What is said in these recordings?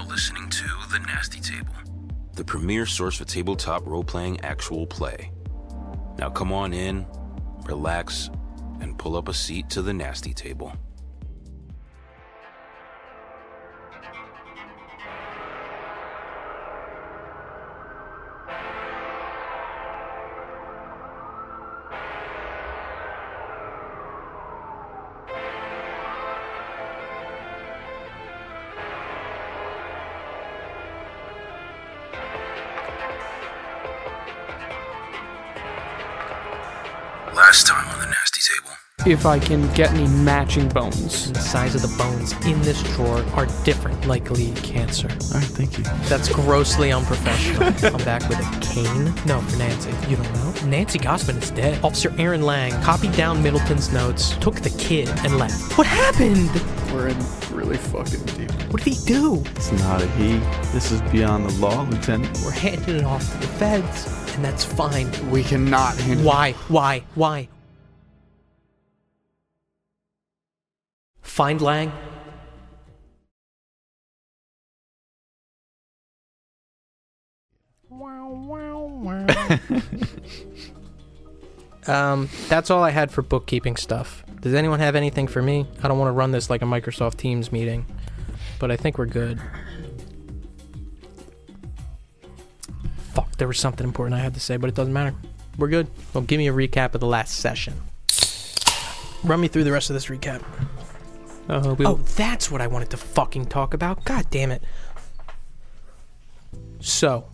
listening to The Nasty Table, the premier source for tabletop role-playing actual play. Now come on in, relax, and pull up a seat to The Nasty Table. Last time on The Nasty Table. If I can get any matching bones. The size of the bones in this drawer are different, likely cancer. All right, thank you. That's grossly unprofessional. I'm back with a cane. No, for Nancy. You don't know? Nancy Gossman is dead. Officer Aaron Lang copied down Middleton's notes, took the kid, and left. What happened? We're in really fucking deep. What did he do? It's not a he. This is beyond the law, Lieutenant. We're handing it off to the feds, and that's fine. We cannot handle Why? Find Lang. That's all I had for bookkeeping stuff. Does anyone have anything for me? I don't want to run this like a Microsoft Teams meeting, but I think we're good. Fuck, there was something important I had to say, but it doesn't matter. We're good. Well, give me a recap of the last session. Run me through the rest of this recap. Oh, that's what I wanted to fucking talk about. God damn it. So,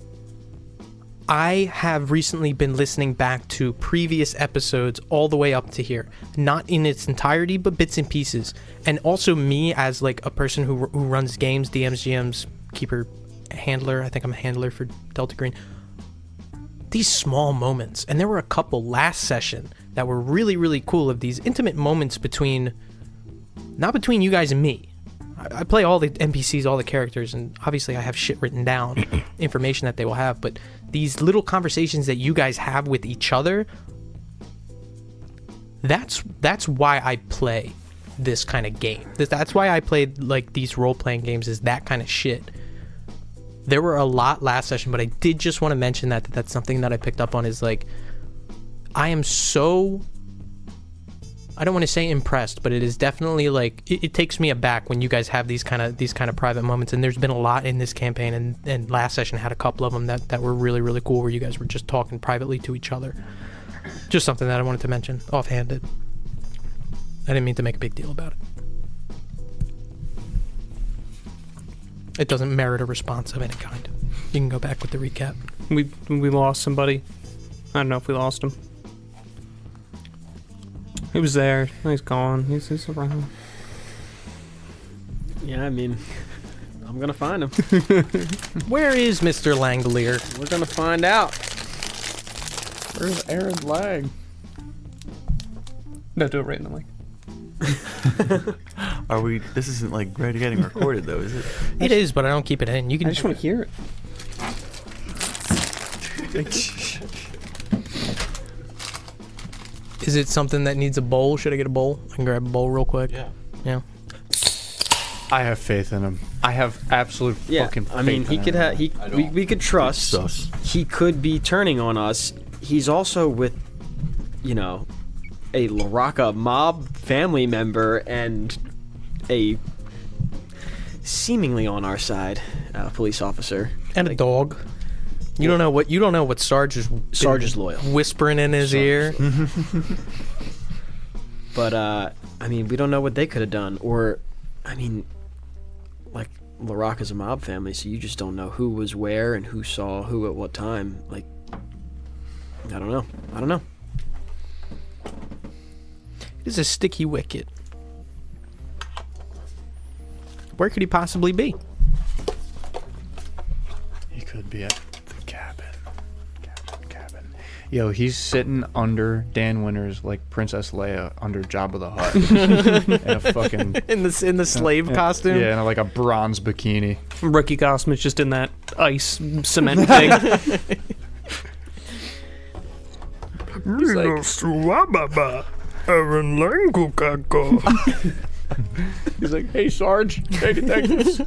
I have recently been listening back to previous episodes all the way up to here. Not in its entirety, but bits and pieces. And also me as like a person who runs games, DMs, GMs, keeper, handler. I think I'm a handler for Delta Green. These small moments. And there were a couple last session that were really, really cool of these intimate moments between... Not between you guys and me. I play all the NPCs, all the characters, and obviously I have shit written down, information that they will have, but these little conversations that you guys have with each other, that's why I play this kind of game. That's why I played like these role-playing games, is that kind of shit. There were a lot last session, but I did just want to mention that's something that I picked up on, is like, I am so... I don't want to say impressed, but it is definitely like it takes me aback when you guys have these kind of private moments. And there's been a lot in this campaign, and last session had a couple of them that were really, really cool, where you guys were just talking privately to each other. Just something that I wanted to mention offhanded. I didn't mean to make a big deal about it. It doesn't merit a response of any kind. You can go back with the recap. We lost somebody. I don't know if we lost him. He was there. He's gone. He's around. Yeah, I mean, I'm gonna find him. Where is Mr. Langolier? We're gonna find out. Where's Aaron Lang? No, do it right in the mic. Are we... This isn't like getting recorded though, is it? It is, but I don't keep it in. You can. I just want to hear it. Is it something that needs a bowl? Should I get a bowl? I can grab a bowl real quick. Yeah. I have faith in him. I have absolute fucking faith. I mean, he could have. We could trust. He could be turning on us. He's also with, a La Rocca mob family member and a seemingly on our side police officer And a dog. You don't know what Sarge is loyal, whispering in his ear. But I mean, we don't know what they could have done, or I mean, like La Rocca's a mob family, so you just don't know who was where and who saw who at what time. Like, I don't know. It is a sticky wicket. Where could he possibly be? He could be at the cabin. Yo, he's sitting under Dan Winters like Princess Leia under Jabba the Hutt. In a fucking... in the slave costume? Yeah, in like a bronze bikini. Rookie Gossman's just in that ice cement thing. He's like... He's like, hey, Sarge, take this.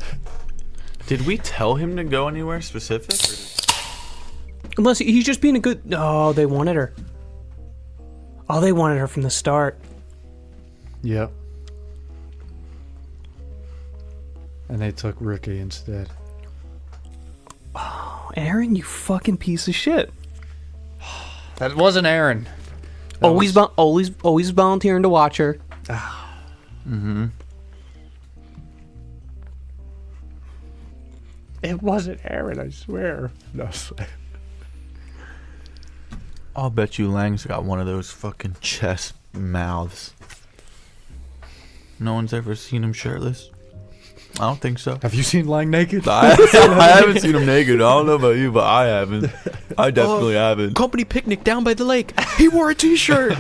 Did we tell him to go anywhere specific? Unless he's just being a good... Oh, they wanted her. Oh, they wanted her from the start. Yep. And they took Ricky instead. Oh, Aaron, you fucking piece of shit. That wasn't Aaron. That Always volunteering to watch her. Mm-hmm. It wasn't Aaron, I swear. No, I'll bet you Lang's got one of those fucking chest mouths. No one's ever seen him shirtless. I don't think so. Have you seen Lang naked? I haven't seen him naked. I don't know about you, but I haven't. I definitely haven't. Company picnic down by the lake. He wore a t-shirt.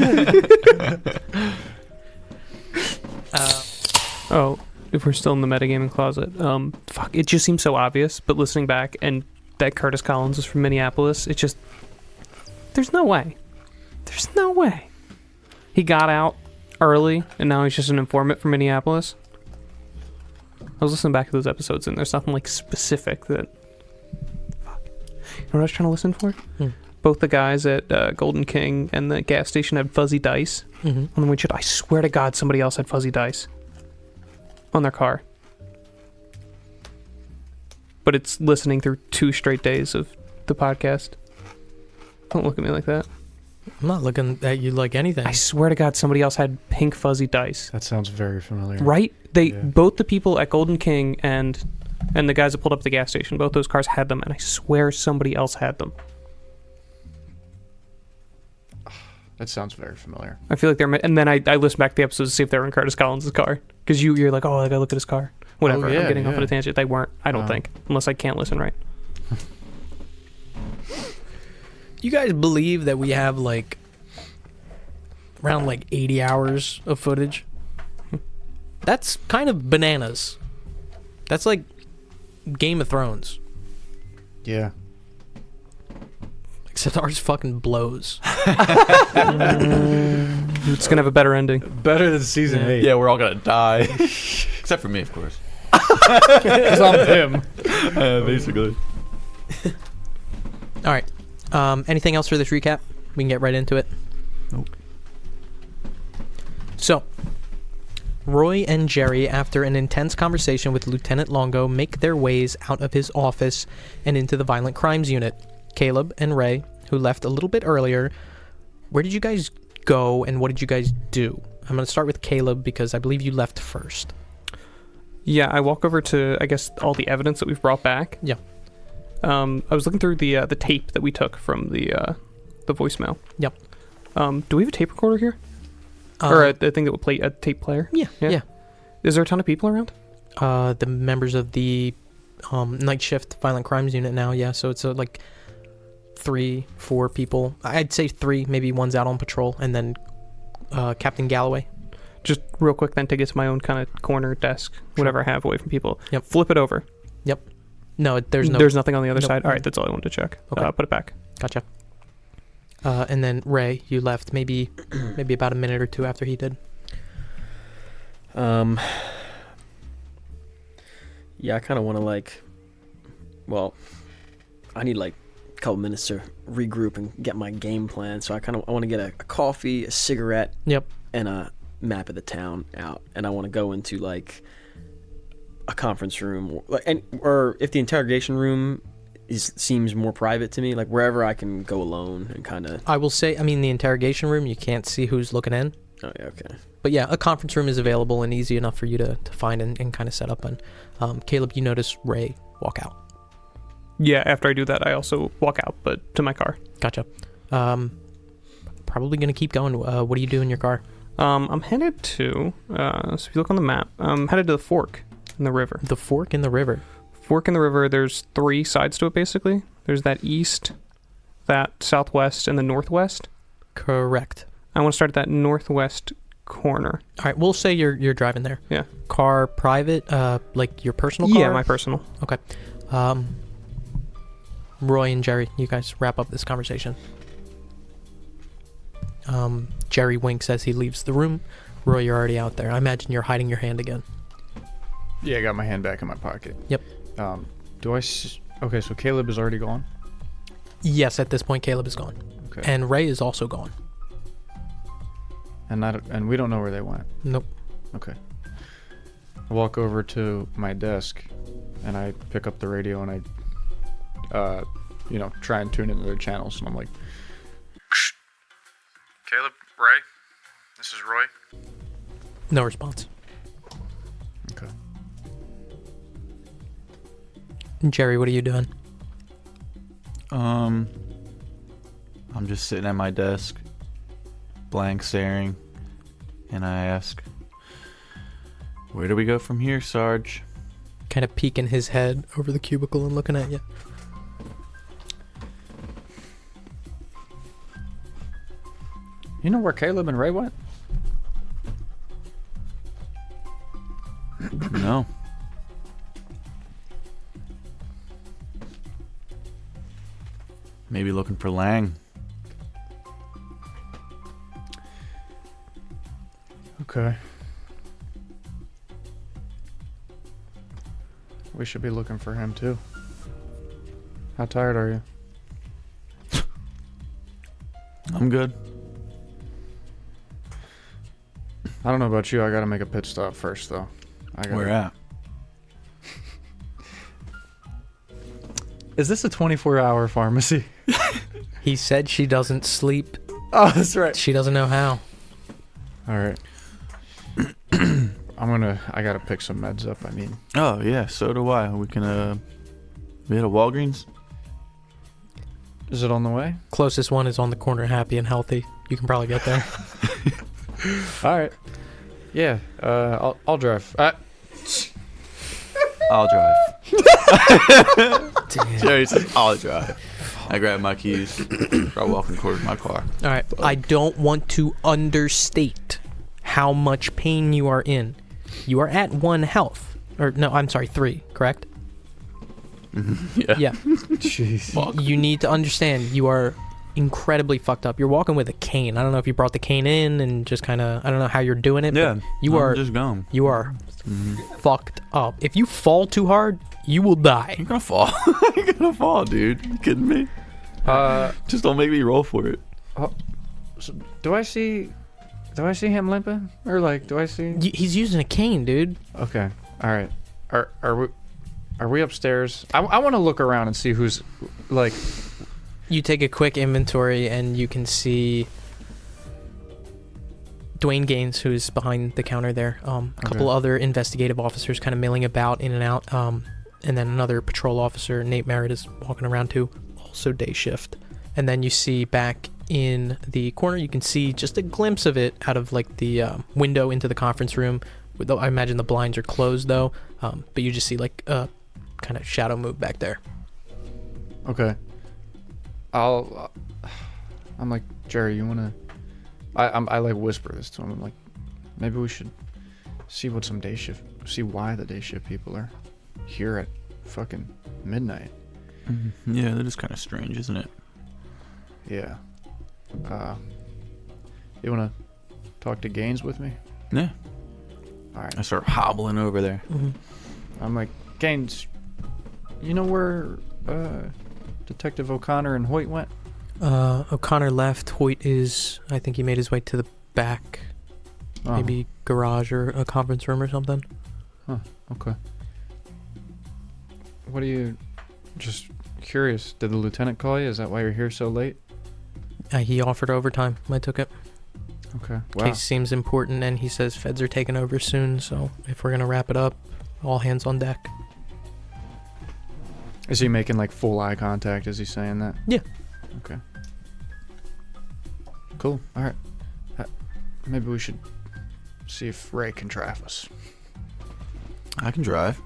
Oh, if we're still in the metagaming closet, fuck, it just seems so obvious, but listening back, and that Curtis Collins is from Minneapolis, it just... There's no way. There's no way. He got out early, and now he's just an informant from Minneapolis. I was listening back to those episodes, and there's nothing, like, specific that... Fuck. You know what I was trying to listen for? Both the guys at Golden King and the gas station had fuzzy dice on the windshield. I swear to God, somebody else had fuzzy dice on their car. But it's listening through 2 straight days of the podcast. Don't look at me like that. I'm not looking at you like anything. I swear to God, somebody else had pink fuzzy dice. That sounds very familiar. Right? Both the people at Golden King and the guys that pulled up at the gas station, both those cars had them, and I swear somebody else had them. That sounds very familiar. I feel like they're... And then I listened back to the episodes to see if they were in Curtis Collins' car. Because you're like, oh, I gotta look at his car. Whatever. Yeah, I'm getting off yeah. on a tangent. They weren't, I don't think. Unless I can't listen right. You guys believe that we have like around like 80 hours of footage? That's kind of bananas. That's like Game of Thrones. Yeah. Except ours fucking blows. It's gonna have a better ending. Better than season 8. Yeah, we're all gonna die. Except for me, of course. Because I'm him. Basically. All right. Anything else for this recap? We can get right into it. Nope. So, Roy and Jerry, after an intense conversation with Lieutenant Longo, make their ways out of his office and into the Violent Crimes Unit. Caleb and Ray, who left a little bit earlier, where did you guys go and what did you guys do? I'm going to start with Caleb because I believe you left first. Yeah, I walk over to, I guess, all the evidence that we've brought back. Yeah. I was looking through the tape that we took from the voicemail. Yep. Do we have a tape recorder here? Or a thing that would play a tape player? Yeah. Is there a ton of people around? The members of the night shift Violent Crimes Unit now, yeah. So it's like 3-4 people. I'd say 3, maybe one's out on patrol, and then Captain Galloway. Just real quick then to get to my own kind of corner desk, whatever I have away from people. Yep. Flip it over. Yep. No, there's nothing on the other Nope. side. All right, that's all I wanted to check. Okay. Put it back. Gotcha. And then Ray, you left maybe about a minute or 2 after he did. Yeah, I kind of want to I need like a couple minutes to regroup and get my game plan. So I want to get a coffee, a cigarette, Yep. and a map of the town out. And I want to go into like a conference room, or if the interrogation room seems more private to me, like wherever I can go alone and kind of. I will say, the interrogation room, you can't see who's looking in. Oh yeah, okay. But yeah, a conference room is available and easy enough for you to find and kind of set up. And Caleb, you notice Ray walk out. Yeah, after I do that, I also walk out, but to my car. Gotcha. Probably going to keep going. What do you do in your car? I'm headed to, so if you look on the map, I'm headed to the fork in the river. The fork in the river. Fork in the river, there's 3 sides to it, basically. There's that east, that southwest, and the northwest. Correct. I want to start at that northwest corner. All right, we'll say you're driving there. Yeah. Car private, like your personal car? Yeah, my personal. Okay. Roy and Jerry, you guys wrap up this conversation. Jerry winks as he leaves the room. Roy, you're already out there. I imagine you're hiding your hand again. Yeah, I got my hand back in my pocket. Yep. Okay, so Caleb is already gone? Yes, at this point, Caleb is gone. Okay. And Ray is also gone. And we don't know where they went? Nope. Okay. I walk over to my desk, and I pick up the radio, and I, try and tune into their channels, and I'm like, Caleb, Ray, this is Roy. No response. Okay. Jerry, what are you doing? I'm just sitting at my desk, blank staring, and I ask, where do we go from here, Sarge? Kind of peeking his head over the cubicle and looking at you. You know where Caleb and Ray went? No. Maybe looking for Lang. Okay. We should be looking for him too. How tired are you? I'm good. I don't know about you. I gotta make a pit stop first, though. Where at? Is this a 24-hour pharmacy? He said she doesn't sleep. Oh, that's right. She doesn't know how. All right. I gotta pick some meds up. Oh, yeah, so do I. We can, we hit a Walgreens? Is it on the way? Closest one is on the corner, Happy and Healthy. You can probably get there. All right. Yeah. I'll drive. I'll drive. Damn. Jerry says, I'll drive. I grab my keys, start walking towards my car. All right. I don't want to understate how much pain you are in. You are at 1 health. Or, no, I'm sorry, 3, correct? Yeah. Yeah. Jeez. Fuck. You need to understand you are incredibly fucked up. You're walking with a cane. I don't know if you brought the cane in and just kind of, I don't know how you're doing it. Yeah. But you are just gone. You are fucked up. If you fall too hard, you will die. You're gonna fall. You're gonna fall, dude. You kidding me? Just don't make me roll for it. So do I see him limping, or like, do I see? He's using a cane, dude. Okay. All right. Are we upstairs? I want to look around and see who's like. You take a quick inventory and you can see Dwayne Gaines, who's behind the counter there. A couple other investigative officers kind of milling about in and out. And then another patrol officer, Nate Merritt, is walking around too. Also day shift. And then you see back in the corner, you can see just a glimpse of it out of like the window into the conference room. I imagine the blinds are closed though. But you just see like a kind of shadow move back there. Okay. I'm like, Jerry, you wanna? I like whisper this to him. I'm like, maybe we should see why the day shift people are here at fucking midnight. Yeah, that is kind of strange, isn't it? Yeah. You wanna talk to Gaines with me? Yeah. All right. I start hobbling over there. I'm like, Gaines, you know where Detective O'Connor and Hoyt went? O'Connor left. Hoyt is, I think he made his way to the back. Oh. Maybe garage or a conference room or something. Huh. Okay. What are you... Just curious. Did the lieutenant call you? Is that why you're here so late? He offered overtime. I took it. Okay. Wow. Case seems important, and he says feds are taking over soon, so if we're going to wrap it up, all hands on deck. Is he making like full eye contact? Is he saying that? Yeah. Okay. Cool. All right. Maybe we should see if Ray can drive us. I can drive.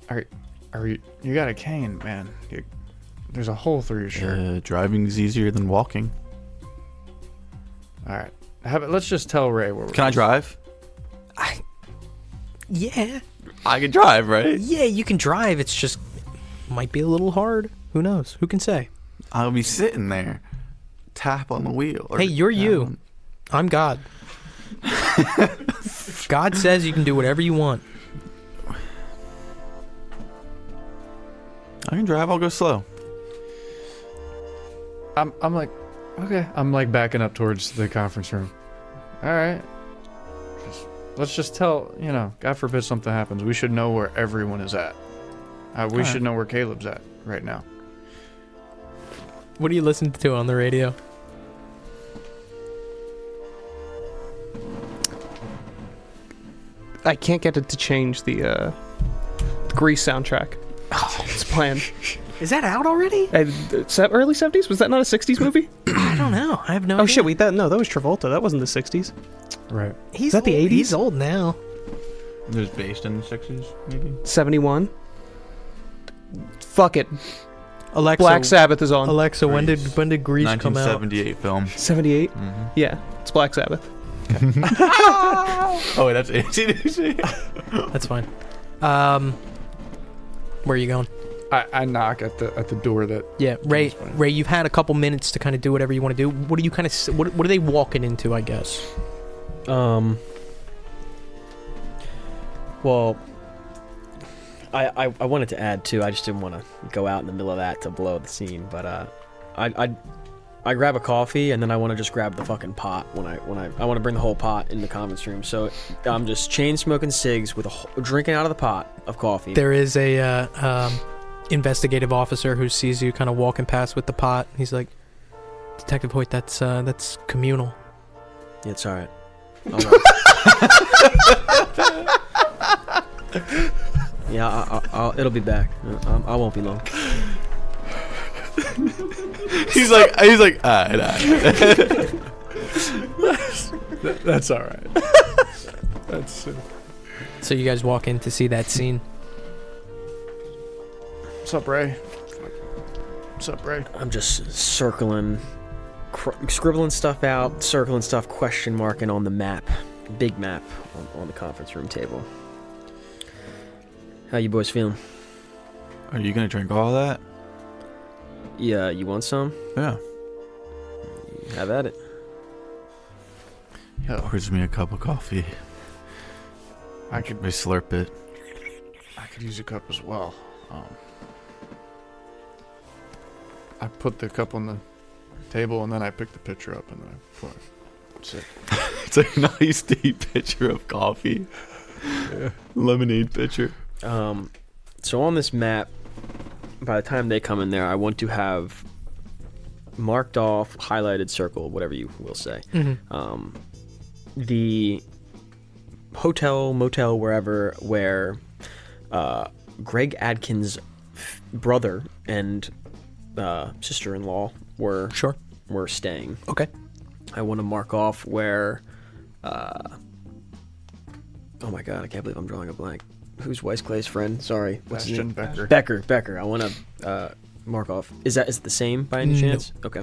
Are you got a cane, man? There's a hole through your shirt. Driving's easier than walking. All right. Let's just tell Ray where we're Can I drive? Yeah. I can drive, right? Yeah, you can drive. It's just might be a little hard. Who knows? Who can say? I'll be sitting there. Tap on the wheel. Hey, you're you. I'm God. God says you can do whatever you want. I can drive. I'll go slow. I'm like, okay. I'm like backing up towards the conference room. All right. Let's just tell, God forbid something happens. We should know where everyone is at. We should know where Caleb's at right now. What do you listen to on the radio? I can't get it to change the Grease soundtrack. It's planned. Is that out already? Early 70s? Was that not a 60s movie? I don't know. I have no idea. Oh shit, that was Travolta. That wasn't the 60s. Right. He's that the old. 80s? He's old now. It was based in the 60s, maybe? 71. Fuck it. Alexa, Black Sabbath is on. Alexa, when did Grease. Grease come out? 1978 film. 78? Mm-hmm. Yeah, it's Black Sabbath. Oh, wait, that's AC/DC. That's fine. Where are you going? I knock at the door that. Yeah, Ray. Ray, you've had a couple minutes to kind of do whatever you want to do. What are you kind of? What are they walking into? I guess. Well, I wanted to add too. I just didn't want to go out in the middle of that to blow the scene. But I grab a coffee and then I want to just grab the fucking pot when I want to bring the whole pot in the conference room. So I'm just chain smoking cigs with drinking out of the pot of coffee. There is a investigative officer who sees you kind of walking past with the pot. He's like, Detective Hoyt, that's communal. Yeah, it's all right. Yeah, it'll be back. I won't be long. he's like, all right. That's all right. That's. So you guys walk in to see that scene. What's up, Ray? What's up, Ray? I'm just circling, scribbling stuff out, circling stuff, question marking on the map, big map on the conference room table. How you boys feeling? Are you going to drink all that? Yeah, you want some? Yeah. Have at it. Yeah, pours me a cup of coffee. I slurp it. I could use a cup as well. I put the cup on the table and then I pick the pitcher up and then I pour it. That's it. It's a nice deep pitcher of coffee. Yeah. Lemonade pitcher. So on this map, by the time they come in there, I want to have marked off, highlighted, circle, whatever you will say. Mm-hmm. The hotel, motel, wherever, where Greg Adkins' brother and sister-in-law were staying. Okay. I want to mark off where. Oh my god! I can't believe I'm drawing a blank. Who's Weiss Clay's friend? Sorry. What's his name? Becker. I want to mark off. Is it the same by any chance? Okay.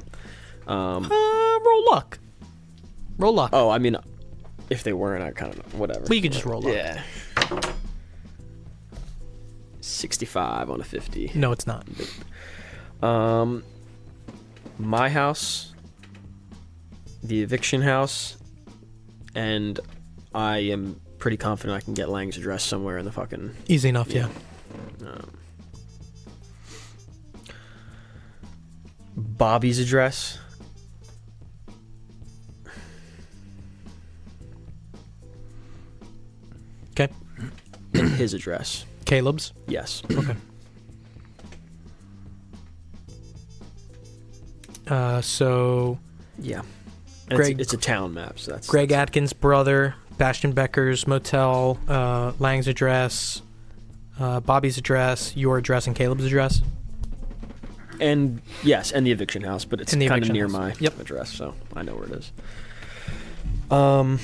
Roll luck. Roll luck. Oh, I mean, if they weren't, I kind of whatever. Well, you can just roll luck. Yeah. 65 on a 50. No, it's not. My house, the eviction house, and I am pretty confident I can get Lang's address somewhere in the fucking... Easy enough, yeah. Bobby's address. Okay. And his address. Caleb's? Yes. Okay. So... Yeah. Greg, it's a town map, so that's... Greg Atkins' brother, Bastian Becker's motel, Lang's address, Bobby's address, your address, and Caleb's address? And, yes, and the eviction house, but it's kind of near my Yep. address, so I know where it is. Alright.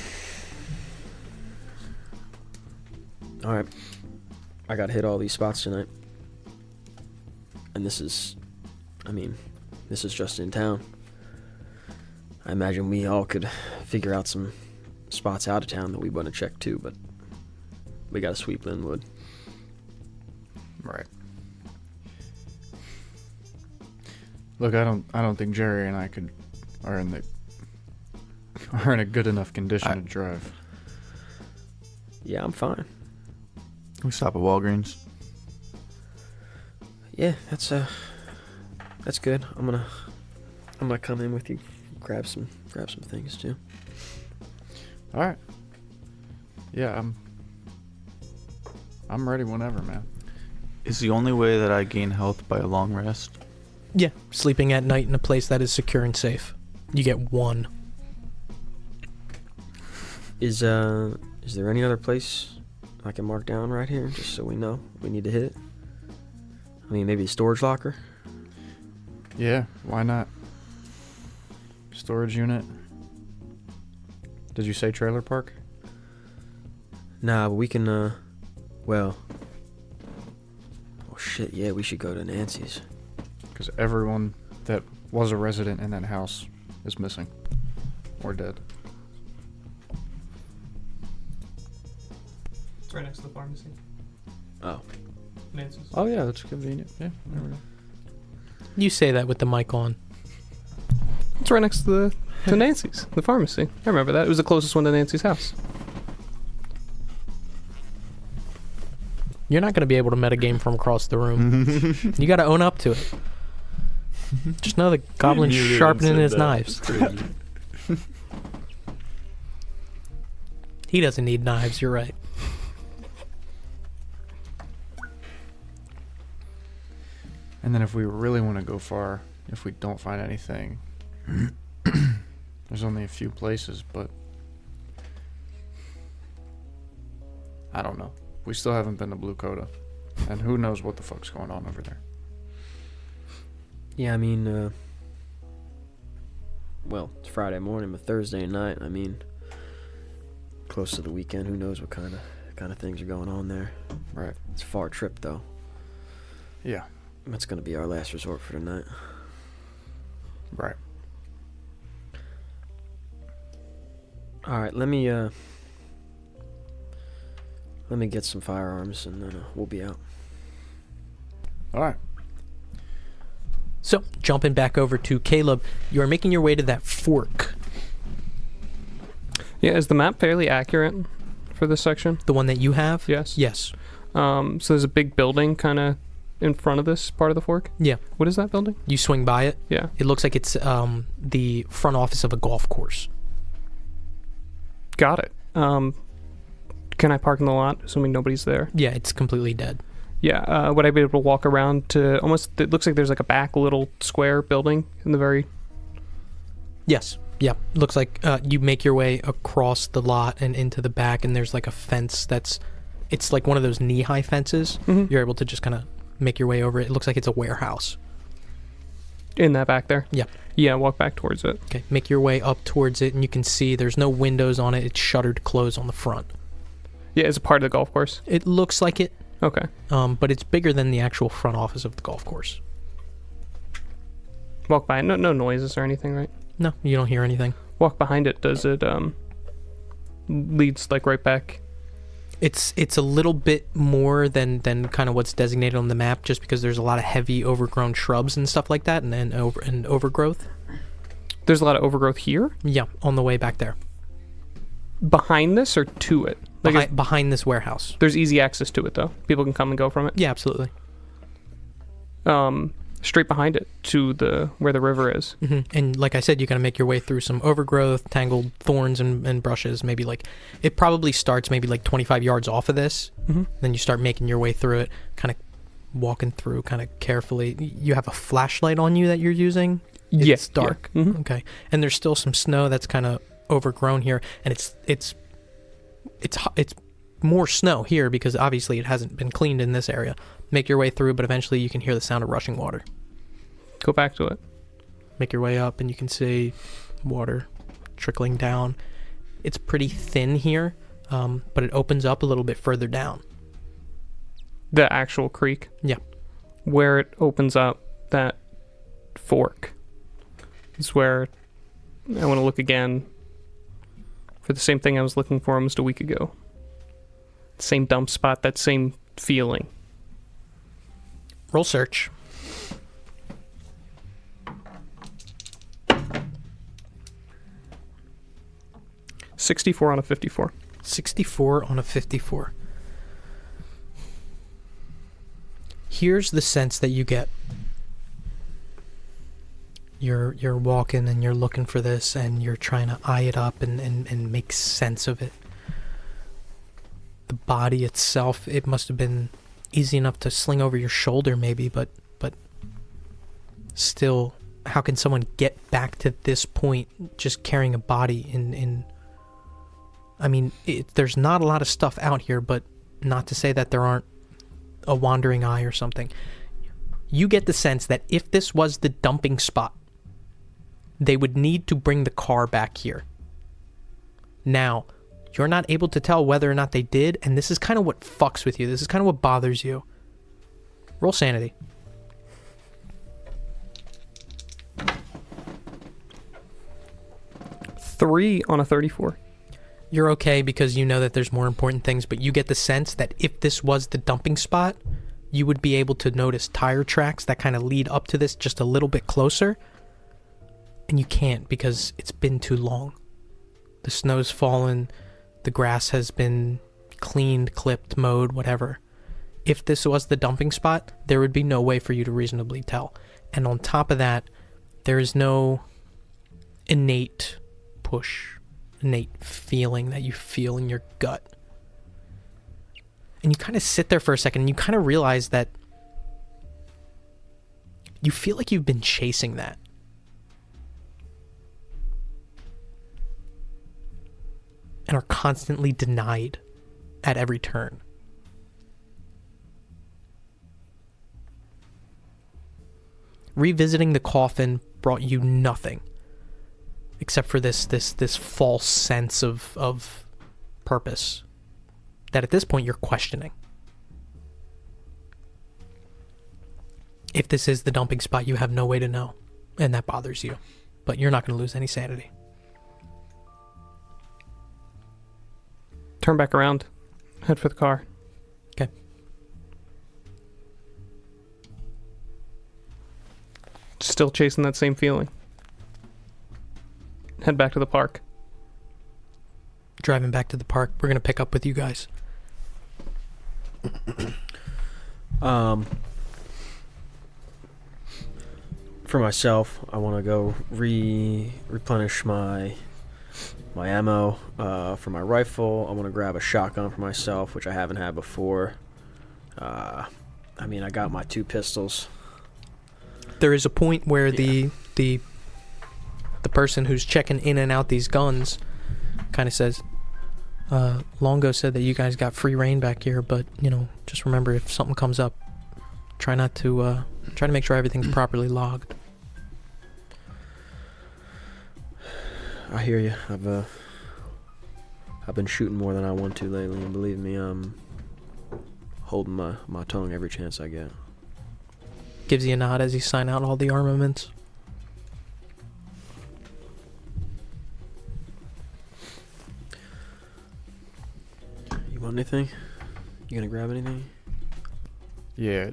I gotta hit all these spots tonight. And this is just in town. I imagine we all could figure out some spots out of town that we want to check too, but we gotta sweep Linwood. Right. Look, I don't think Jerry and I are in a good enough condition to drive. Yeah, I'm fine. Can we stop at Walgreens? Yeah, that's good. I'm gonna come in with you, grab some things too. All right. Yeah, I'm ready whenever, man. Is the only way that I gain health by a long rest? Yeah, sleeping at night in a place that is secure and safe. You get 1. Is there any other place I can mark down right here, just so we know we need to hit it? I mean, maybe a storage locker. Yeah, why not? Storage unit. Did you say trailer park? Nah, but we can. Well. Oh shit! Yeah, we should go to Nancy's. Because everyone that was a resident in that house is missing or dead. It's right next to the pharmacy. Oh. Nancy's. Oh yeah, that's convenient. Yeah, there we go. You say that with the mic on. It's right next to Nancy's, the pharmacy. I remember that. It was the closest one to Nancy's house. You're not going to be able to metagame from across the room. You got to own up to it. Just know the goblin's sharpening his knives. He doesn't need knives, you're right. And then if we really want to go far, if we don't find anything, there's only a few places, but I don't know. We still haven't been to Blue Coda, and who knows what the fuck's going on over there. Yeah, I mean, well, it's Friday morning, but Thursday night. I mean, close to the weekend. Who knows what kind of things are going on there? Right. It's a far trip though. Yeah. That's gonna be our last resort for tonight. Right. All right, let me get some firearms and then we'll be out. All right. So, jumping back over to Caleb, you are making your way to that fork. Yeah, is the map fairly accurate for this section? The one that you have? Yes. Yes. So there's a big building kind of in front of this part of the fork? Yeah. What is that building? You swing by it. Yeah. It looks like it's the front office of a golf course. Got it. Can I park in the lot, assuming nobody's there? Yeah, it's completely dead. Yeah. Would I be able to walk around to almost... It looks like there's like a back little square building in the very... Yes. Yeah. Looks like you make your way across the lot and into the back, and there's like a fence that's... It's like one of those knee-high fences. Mhm. You're able to just kind of make your way over it. It looks like it's a warehouse. In that back there? Yeah. Yeah, walk back towards it. Okay. Make your way up towards it, and you can see there's no windows on it. It's shuttered closed on the front. Yeah, is it part of the golf course? It looks like it, Okay. but it's bigger than the actual front office of the golf course. Walk by it. No noises or anything, right? No, you don't hear anything. Walk behind it. Does it leads like right back? It's a little bit more than kind of what's designated on the map, just because there's a lot of heavy overgrown shrubs and stuff like that, and overgrowth. There's a lot of overgrowth here? Yeah, on the way back there. Behind this or to it? Like Behind this warehouse. there's easy access to it though. People can come and go from it. Yeah, absolutely. Straight behind it to where the river is. Hmm. And like I said, you gotta make your way through some overgrowth, tangled thorns and brushes. Maybe like it probably starts maybe like 25 yards off of this. Mm-hmm. Then you start making your way through it, kind of walking through kind of carefully. You have a flashlight on you that you're using. It's dark. Yeah. Mm-hmm. Okay. And there's still some snow that's kind of overgrown here, and it's more snow here because obviously it hasn't been cleaned in this area. Make your way through, but eventually you can hear the sound of rushing water. Go back to it. Make your way up and you can see water trickling down. It's pretty thin here, but it opens up a little bit further down. The actual creek? Yeah. Where it opens up, that fork is where I want to look again for the same thing I was looking for almost a week ago. Same dump spot, that same feeling. Roll search. $64 on a 54. 64 on a 54. Here's the sense that you get. You're walking and you're looking for this and you're trying to eye it up and make sense of it. The body itself, it must have been easy enough to sling over your shoulder maybe, but still, how can someone get back to this point just carrying a body in I mean, there's not a lot of stuff out here, but not to say that there aren't a wandering eye or something. You get the sense that if this was the dumping spot, they would need to bring the car back here. Now, you're not able to tell whether or not they did, and this is kind of what fucks with you. This is kind of what bothers you. Roll sanity. Three on a 34. You're okay because you know that there's more important things, but you get the sense that if this was the dumping spot, you would be able to notice tire tracks that kind of lead up to this just a little bit closer, and you can't because it's been too long. The snow's fallen, the grass has been cleaned, clipped, mowed, whatever. If this was the dumping spot, there would be no way for you to reasonably tell. And on top of that, there is no innate push, innate feeling that you feel in your gut. And you kind of sit there for a second and you kind of realize that you feel like you've been chasing that. And are constantly denied at every turn. Revisiting the coffin brought you nothing except for this false sense of purpose that at this point you're questioning. If this is the dumping spot, you have no way to know, and that bothers you, but you're not going to lose any sanity. Turn back around. Head for the car. Okay. Still chasing that same feeling. Head back to the park. Driving back to the park. We're going to pick up with you guys. For myself, I want to go replenish my ammo for my rifle. I want to grab a shotgun for myself, which I haven't had before. I got my 2 pistols. There is a point where the person who's checking in and out these guns kind of says, Longo said that you guys got free reign back here, but, just remember if something comes up, try to make sure everything's properly logged. I hear you. I've been shooting more than I want to lately, and believe me, I'm holding my tongue every chance I get. Gives you a nod as you sign out all the armaments. You want anything? You gonna grab anything? Yeah.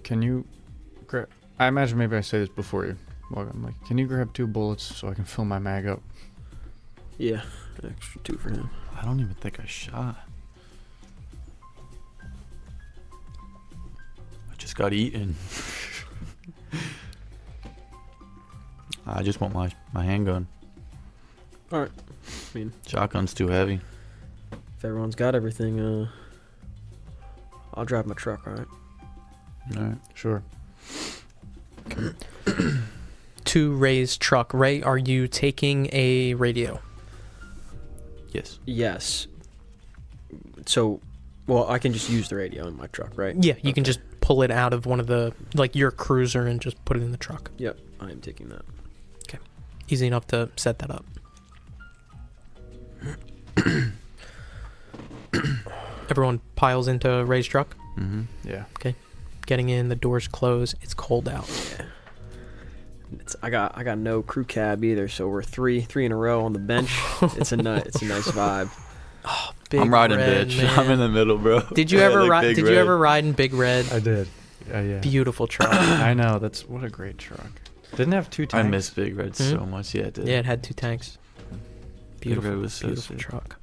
Can you grab... I imagine maybe I say this before you. Well, I'm like, can you grab 2 bullets so I can fill my mag up? Yeah, an extra 2 for him. I don't even think I shot. I just got eaten. I just want my handgun. Alright. Shotgun's too heavy. If everyone's got everything, I'll drive my truck, alright? Alright, sure. To Ray's truck. Ray, are you taking a radio? Yes. Yes. So, well, I can just use the radio in my truck, right? Yeah, you can just pull it out of one of the, your cruiser and just put it in the truck. Yep, I am taking that. Okay. Easy enough to set that up. Everyone piles into Ray's truck. Mm-hmm. Yeah. Okay. Getting in, the doors close. It's cold out. Yeah. I got no crew cab either, so we're three in a row on the bench. It's a nice vibe. Oh, Big I'm riding, Red, bitch. man. I'm in the middle, bro. Did you ever ride? Did you ever ride in Big Red? I did. Yeah. Beautiful truck. I know. That's what a great truck. Didn't it have 2 tanks? I miss Big Red so much. Yeah, it did. Yeah, it had 2 tanks. Beautiful, Red was so beautiful sick. truck.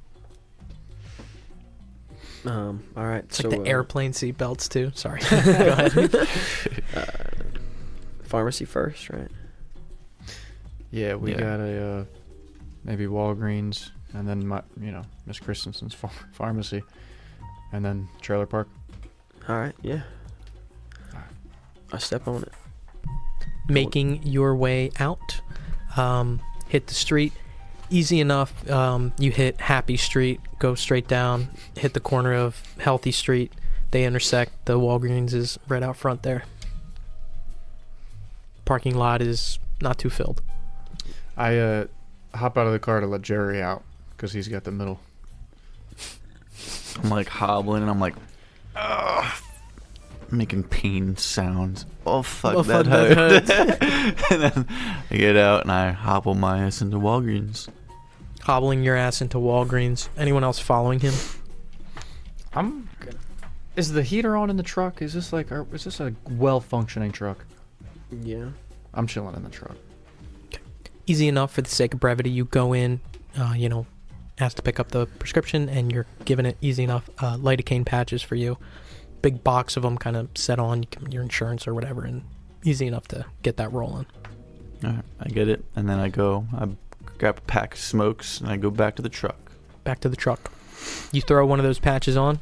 All right. It's like the airplane seatbelts too. Sorry. Go ahead. Pharmacy first, right? Yeah, we Yeah. got a maybe Walgreens, and then Miss Christensen's pharmacy, and then trailer park. All right. Yeah. I step on it. Making your way out, hit the street. Easy enough. You hit Happy Street, go straight down, hit the corner of Healthy Street. They intersect. The Walgreens is right out front there. Parking lot is not too filled. I hop out of the car to let Jerry out because he's got the middle. I'm like hobbling and I'm like, ugh, making pain sounds. Oh fuck Oh, that fuck hurt. that And then I get out and I hobble my ass into Walgreens. Hobbling your ass into Walgreens. Anyone else following him? Is the heater on in the truck? Is this a well-functioning truck? Yeah. I'm chilling in the truck. Easy enough for the sake of brevity. You go in, ask to pick up the prescription, and you're given it easy enough. Lidocaine patches for you. Big box of them kind of set on your insurance or whatever, and easy enough to get that rolling. All right, I get it, and then I grab a pack of smokes and I go back to the truck. Back to the truck. You throw one of those patches on.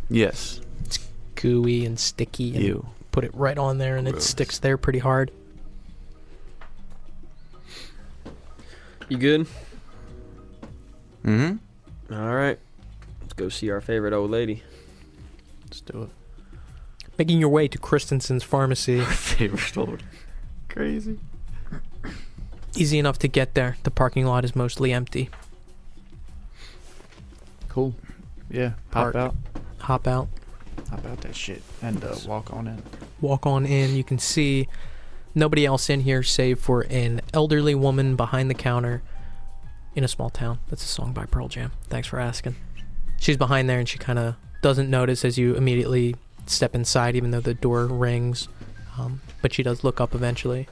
Yes. Gooey and sticky. And Ew. put it right on there, and Gross. it sticks there pretty hard. You good? Mm-hmm. All right. Let's go see our favorite old lady. Let's do it. Making your way to Christensen's pharmacy. Favorite old. Crazy. Easy enough to get there. The parking lot is mostly empty. Cool. Yeah. Park. Hop out Hop out. that shit and walk on in. Walk on in. You can see nobody else in here save for an elderly woman behind the counter in a small town. That's a song by Pearl Jam. Thanks for asking. She's behind there and she kind of doesn't notice as you immediately step inside, even though the door rings. But she does look up eventually.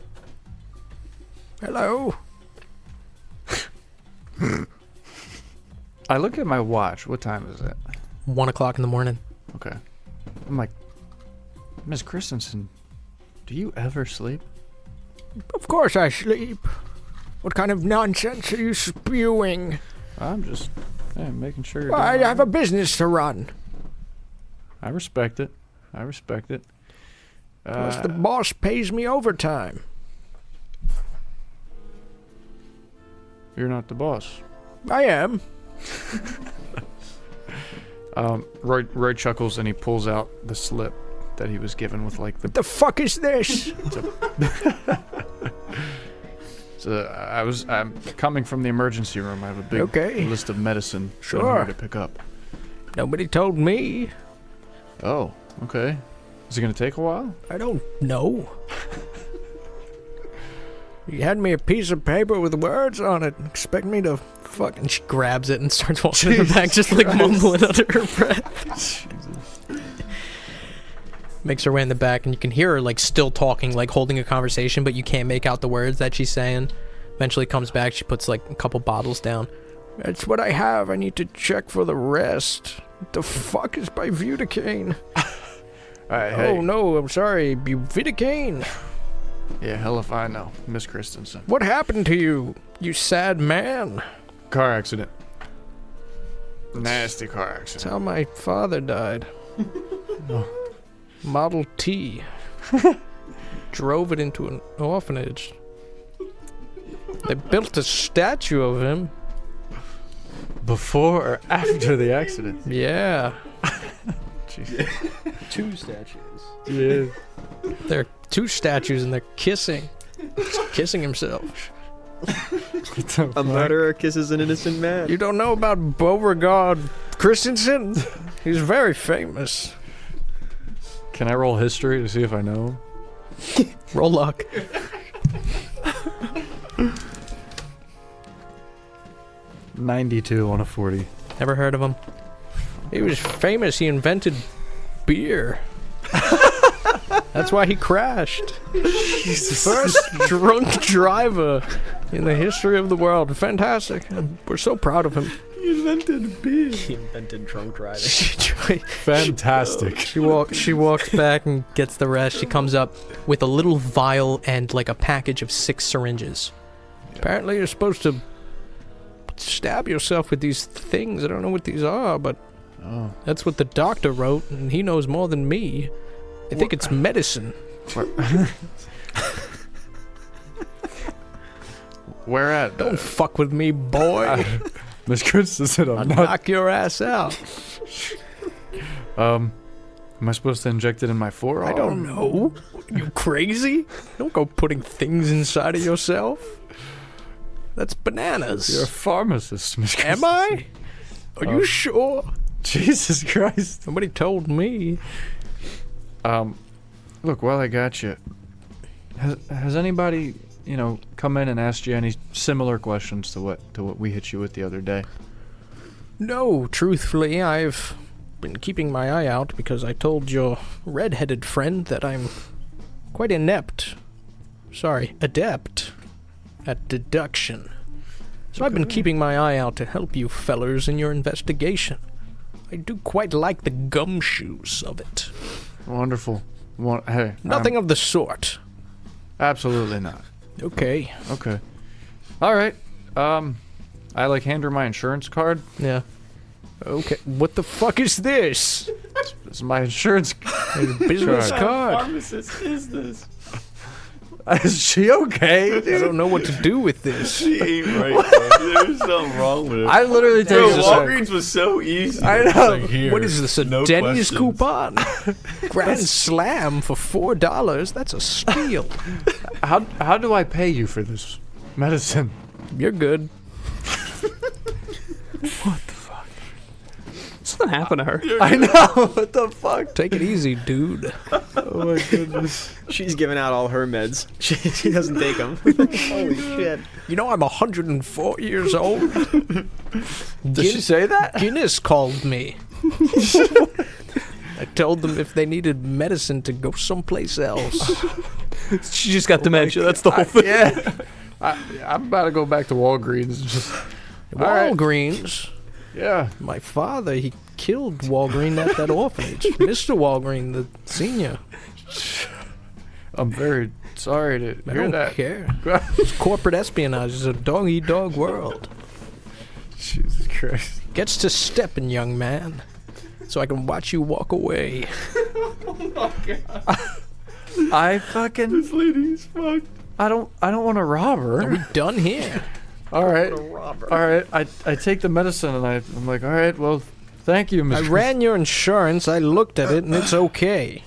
Hello. I look at my watch. What time is it? 1 o'clock in the morning. Okay. I'm like, Miss Christensen, do you ever sleep? Of course I sleep. What kind of nonsense are you spewing? I'm just making sure. You're Well, I doing have a all right. business to run. I respect it. Plus the boss pays me overtime. You're not the boss. I am. Roy chuckles and he pulls out the slip that he was given with like the. The fuck is this? So I'm coming from the emergency room. I have a big Okay. list of medicine down Sure. here to pick up. Nobody told me. Oh, okay. Is it gonna take a while? I don't know. You had me a piece of paper with words on it. Expect me to fucking... She grabs it and starts walking in the back, just like mumbling under her breath. Makes her way in the back, and you can hear her like still talking, like holding a conversation, but you can't make out the words that she's saying. Eventually comes back, she puts like a couple bottles down. That's what I have. I need to check for the rest. What the fuck is bivudicane? Alright, hey. Oh no, I'm sorry. Bivudicane. Yeah, hell if I know. Miss Christensen. What happened to you, you sad man? Car accident. Nasty car That's accident. how my father died. Model T. Drove it into an orphanage. They built a statue of him. Before or after the accident? Yeah. Jeez. 2 statues. Yeah. There are 2 statues and they're kissing. He's kissing himself. A murderer kisses an innocent man. You don't know about Beauregard Christensen? He's very famous. Can I roll history to see if I know him? Roll luck. $92 on a 40. Never heard of him. He was famous. He invented beer. That's why he crashed. First drunk driver in the history of the world. Fantastic. We're so proud of him. He invented drunk driving. Fantastic. She walks back and gets the rest. She comes up with a little vial and like a package of 6 syringes. Apparently you're supposed to stab yourself with these things. I don't know what these are, but that's what the doctor wrote, and he knows more than me. I think it's medicine. Where at? Don't fuck with me, boy. Miss Kristen said I'll I'm not. knock your ass out. Am I supposed to inject it in my forearm? I don't know. You crazy? Don't go putting things inside of yourself. That's bananas. You're a pharmacist, Miss Kristen. Am I? Are you sure? Jesus Christ. Somebody told me. Look, while I got you, has anybody, come in and asked you any similar questions to what we hit you with the other day? No, truthfully, I've been keeping my eye out because I told your red-headed friend that I'm quite adept at deduction. So I've been keeping my eye out to help you fellers in your investigation. I do quite like the gumshoes of it. Wonderful. Hey, Nothing of the sort. Absolutely not. Okay. Okay. All right. I hand her my insurance card. Yeah. Okay. What the fuck is this? It's my insurance Business card. card. Pharmacist is this? Is she okay? I don't know what to do with this. She ain't right, bro. There's something wrong with it. I literally take Bro, this. Walgreens was so easy. I know. Like, here, What is this, a no Denny's questions. coupon? Grand Slam for $4. That's a steal. How do I pay you for this medicine? You're good. Something happened to her. I know. What the fuck? Take it easy, dude. Oh my goodness. She's giving out all her meds. She doesn't take them. Holy shit. You know I'm 104 years old. Did she say that? Guinness called me. I told them if they needed medicine to go someplace else. She just got dementia. That's the whole thing. Yeah. I'm about to go back to Walgreens. And just all right. Walgreens. Yeah. My father, he killed Walgreen at that orphanage. Mr. Walgreen, the senior. I'm very sorry to I hear don't that. care. It's corporate espionage. It's a dog-eat-dog world. Jesus Christ. Gets to stepping, young man, so I can watch you walk away. I fucking. This lady is fucked. I don't want to rob her. Are we done here? All right. All right. I take the medicine and I'm like, all right. Well, thank you, Mr. I ran your insurance. I looked at it, and it's okay.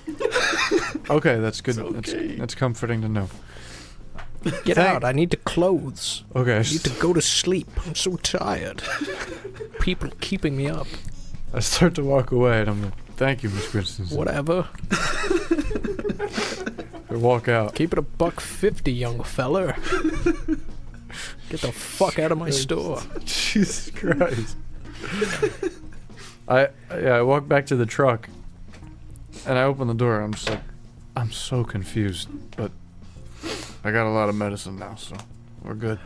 Okay, that's good. okay. That's comforting to know. Get out. I need the clothes. Okay. I need to go to sleep. I'm so tired. People keeping me up. I start to walk away and I'm like, thank you, Miss Christensen. Whatever. I walk out. Keep it $1.50, young feller. Get the fuck out of my store. Jesus Christ. I walk back to the truck and I open the door. I'm just like, I'm so confused, but I got a lot of medicine now, so we're good.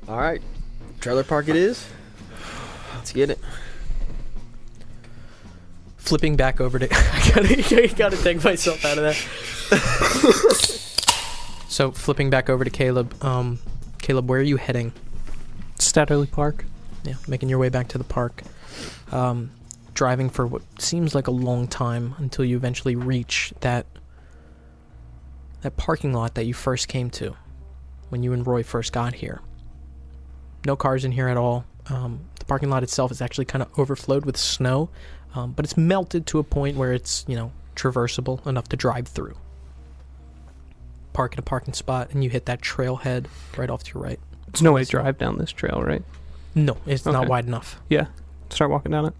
All right. Trailer park it is. Let's get it. Flipping back over to... I gotta take myself out of that. So, flipping back over to Caleb. Caleb, where are you heading? Statterley Park. Yeah, making your way back to the park. Driving for what seems like a long time until you eventually reach that parking lot that you first came to when you and Roy first got here. No cars in here at all. The parking lot itself is actually kind of overflowed with snow, but it's melted to a point where it's, traversable enough to drive through. Park in a parking spot, and you hit that trailhead right off to your right. There's no way to drive down this trail, right? No, it's not Okay. wide enough. Yeah. Start walking down it.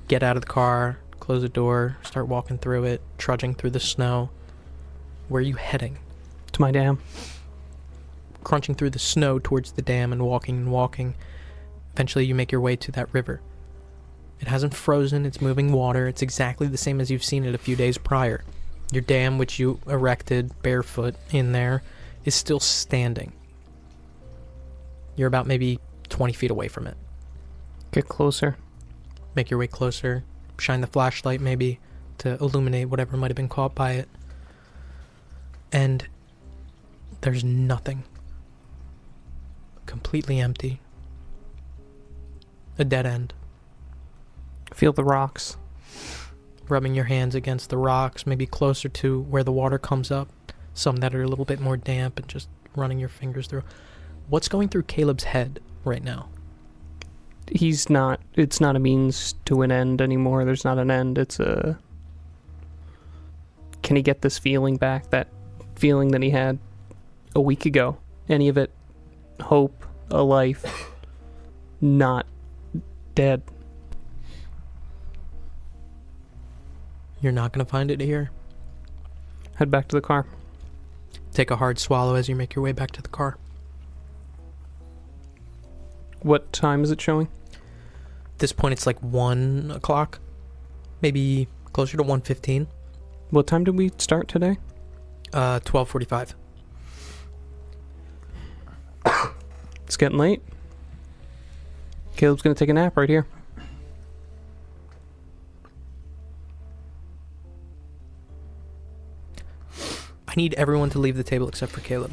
Get out of the car, close the door, start walking through it, trudging through the snow. Where are you heading? To my dam. Crunching through the snow towards the dam and walking. Eventually you make your way to that river. It hasn't frozen, it's moving water. It's exactly the same as you've seen it a few days prior. Your dam, which you erected barefoot in there, is still standing. You're about maybe 20 feet away from it. Get closer. Make your way closer. Shine the flashlight maybe to illuminate whatever might have been caught by it. And there's nothing. Completely empty. A dead end. Feel the rocks. Rubbing your hands against the rocks, maybe closer to where the water comes up. Some that are a little bit more damp, and just running your fingers through. What's going through Caleb's head right now? It's not a means to an end anymore. There's not an end. It's a... Can he get this feeling back? That feeling that he had a week ago? Any of it? Hope, a life, not dead. You're not going to find it here. Head back to the car. Take a hard swallow as you make your way back to the car. What time is it showing? At this point, it's like 1 o'clock. Maybe closer to 1:15. What time did we start today? 12:45. It's getting late. Caleb's gonna take a nap right here. I need everyone to leave the table except for Caleb.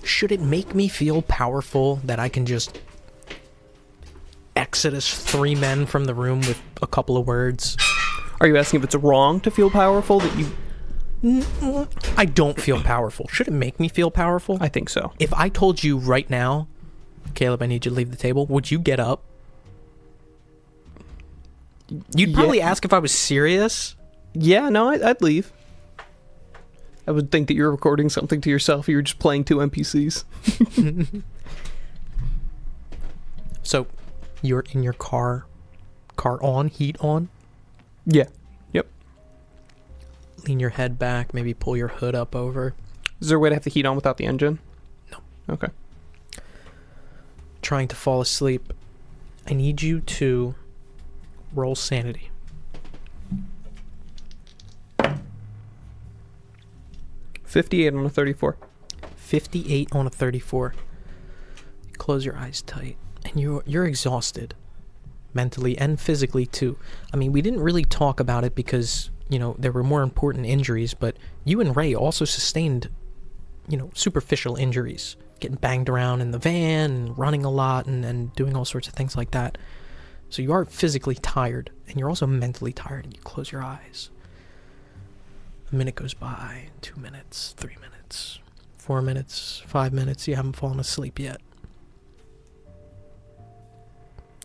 Should it make me feel powerful that I can just exodus 3 men from the room with a couple of words? Are you asking if it's wrong to feel powerful that you... I don't feel powerful. Should it make me feel powerful? I think so. If I told you right now, Caleb, I need you to leave the table, would you get up? You'd probably ask if I was serious. Yeah, no, I'd leave. I would think that you're recording something to yourself. You're just playing 2 NPCs. So, you're in your car. Car on, heat on. Yeah. Yep. Lean your head back, maybe pull your hood up over. Is there a way to have the heat on without the engine? No. Okay. Trying to fall asleep. I need you to roll sanity. 58 on a 34. 58 on a 34. Close your eyes tight. And you're exhausted. Mentally and physically too. I mean, we didn't really talk about it because, you know, there were more important injuries, but you and Ray also sustained, you know, superficial injuries. Getting banged around in the van and running a lot and doing all sorts of things like that. So you are physically tired and you're also mentally tired, and you close your eyes. A minute goes by, 2 minutes, 3 minutes, 4 minutes, 5 minutes. You haven't fallen asleep yet.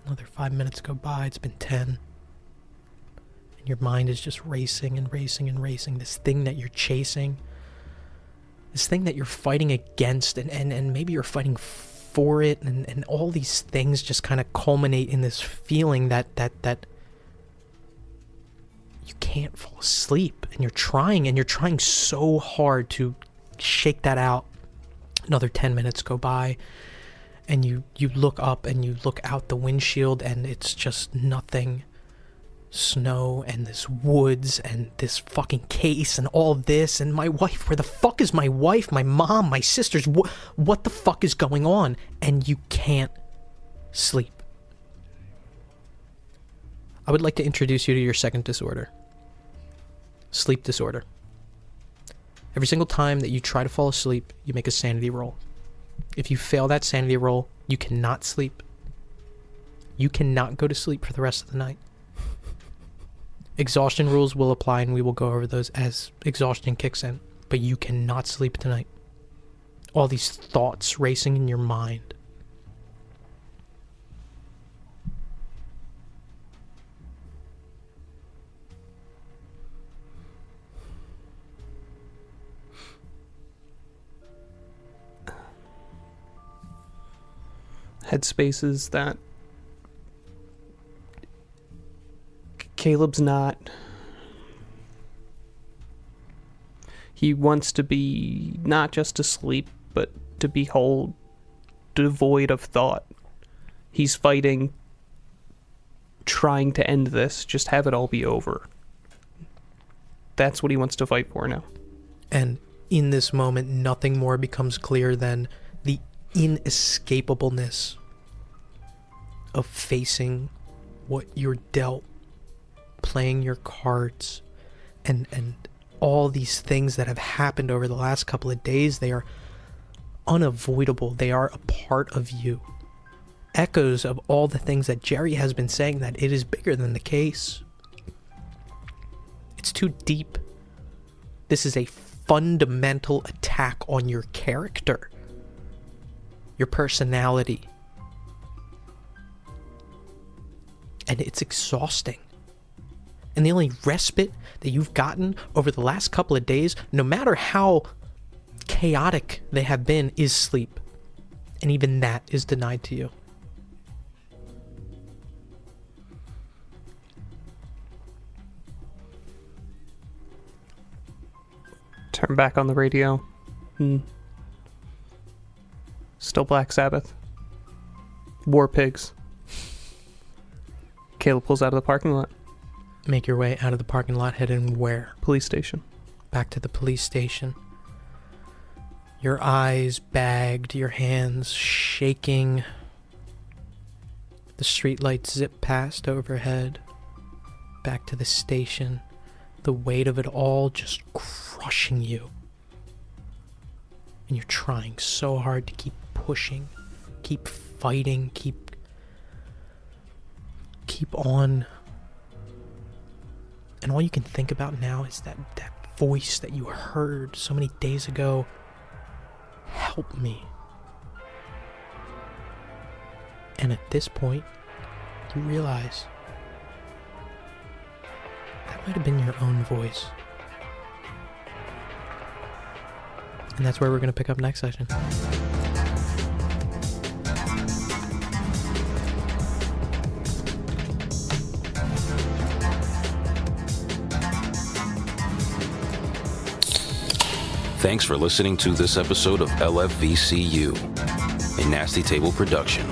Another 5 minutes go by. It's been 10. And your mind is just racing and racing and racing. This thing that you're chasing. This thing that you're fighting against. And maybe you're fighting for it. And all these things just kind of culminate in this feeling that you can't fall asleep. And you're trying so hard to shake that out. Another 10 minutes go by. And you look up and you look out the windshield and it's just nothing. Snow and this woods and this fucking case and all this and my wife. Where the fuck is my wife, my mom, my sisters? What the fuck is going on? And you can't sleep. I would like to introduce you to your second disorder. Sleep disorder. Every single time that you try to fall asleep, you make a sanity roll. If you fail that sanity roll, you cannot sleep. You cannot go to sleep for the rest of the night. Exhaustion rules will apply, and we will go over those as exhaustion kicks in. But you cannot sleep tonight. All these thoughts racing in your mind. Headspaces that Caleb's not. He wants to be not just asleep, but to be whole, devoid of thought. He's fighting, trying to end this, just have it all be over. That's what he wants to fight for now. And in this moment, nothing more becomes clear than the inescapableness of facing what you're dealt, playing your cards, and all these things that have happened over the last couple of days. They are unavoidable. They are a part of you. Echoes of all the things that Jerry has been saying, that it is bigger than the case. It's too deep. This is a fundamental attack on your character, your personality. And it's exhausting. And the only respite that you've gotten over the last couple of days, no matter how chaotic they have been, is sleep. And even that is denied to you. Turn back on the radio. Still Black Sabbath. War Pigs. Caleb pulls out of the parking lot. Make your way out of the parking lot, heading where? Police station. Back to the police station. Your eyes bagged, your hands shaking. The streetlights zip past overhead. Back to the station. The weight of it all just crushing you. And you're trying so hard to keep pushing, keep fighting, keep on. And all you can think about now is that voice that you heard so many days ago. Help me. And at this point, you realize that might have been your own voice. And that's where we're going to pick up next session. Thanks for listening to this episode of LFVCU, a Nasty Table production.